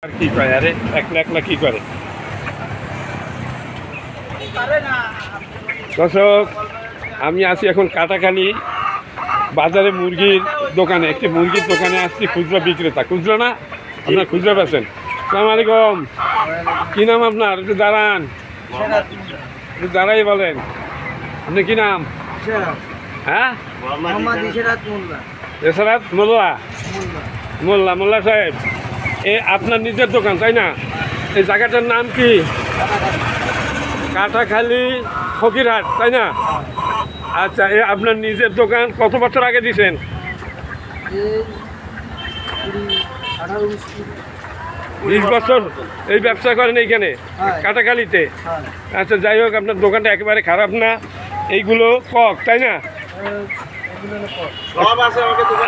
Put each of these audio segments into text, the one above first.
আর কি করে আরে একলা একলা কি করে দর্শক আমি আছি এখন কাটাখালি বাজারে মুরগির দোকানে একটি মুরগির দোকানে আসছি খুচরা বিক্রেতা খুচরা না আপনার খুচরা পেয়েছেন আসসালামু আলাইকুম কী নাম আপনার একটু দাঁড়ান একটু দাঁড়াই বলেন আপনি কী নাম হ্যাঁ এছাড়াত মোল্লা মোল্লা মোল্লা সাহেব এ আপনার নিজের দোকান তাই না এই জায়গাটার নাম কি কাটাখালি ফকিরহাট তাই না আচ্ছা এ আপনার নিজের দোকান কত বছর আগে দিয়েছেন 20 বছর এই ব্যবসা করেন এইখানে কাটাখালিতে আচ্ছা যাই হোক আপনার দোকানটা একেবারে খারাপ না এইগুলো কক তাই না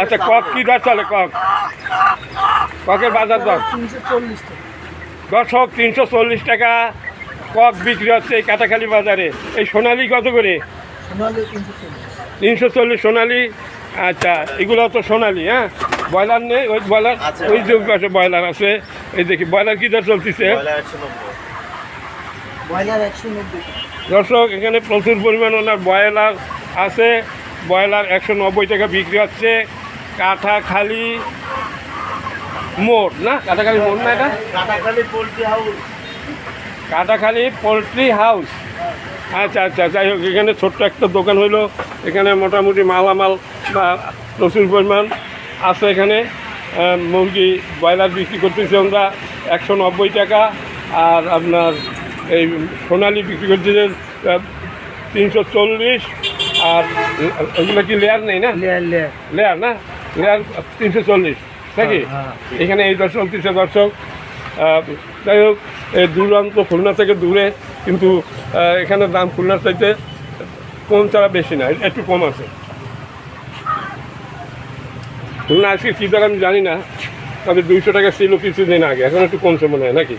আচ্ছা কক কী দর চলে ককের বাজার দর দর্শক 340 টাকা কক বিক্রি হচ্ছে এই কাটাখালি বাজারে এই সোনালি কত করে 340 সোনালি আচ্ছা এগুলো তো সোনালি হ্যাঁ ব্রয়লার নেই ওই ব্রয়লার ওই যে পাশে ব্রয়লার আছে এই দেখি ব্রয়লার কী দর চলতেছে দর্শক এখানে প্রচুর পরিমাণ ওনার ব্রয়লার আছে ব্রয়লার 190 টাকা বিক্রি হচ্ছে কাটাখালি মোড় না কাটাখালি মোড় না এটা কাটাখালি পোলট্রি হাউস আচ্ছা আচ্ছা যাই হোক এখানে ছোট্ট একটা দোকান হইলো এখানে মোটামুটি মালামাল বা প্রচুর পরিমাণ আছে এখানে মুরগি ব্রয়লার বিক্রি করতেছি আমরা 190 টাকা আর আপনার এই সোনালি বিক্রি করতেছে 340 আর ওগুলো কি লেয়ার নেই না লেয়ার না লেয়ার 340 নাকি এখানে এই দর চলতেছে দর্শক যাই হোক দূরান্ত খুলনা থেকে দূরে কিন্তু এখানে দাম খুলনার চাইতে কম ছাড়া বেশি না একটু কম আছে খুলনা আজকে কী দর আমি জানি না তবে 200 টাকা ছিল কিছুদিন আগে এখন একটু কমছে মনে হয় নাকি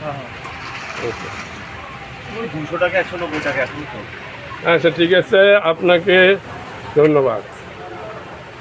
200 টাকা 190 টাকা এখন আচ্ছা ঠিক আছে আপনাকে ধন্যবাদ।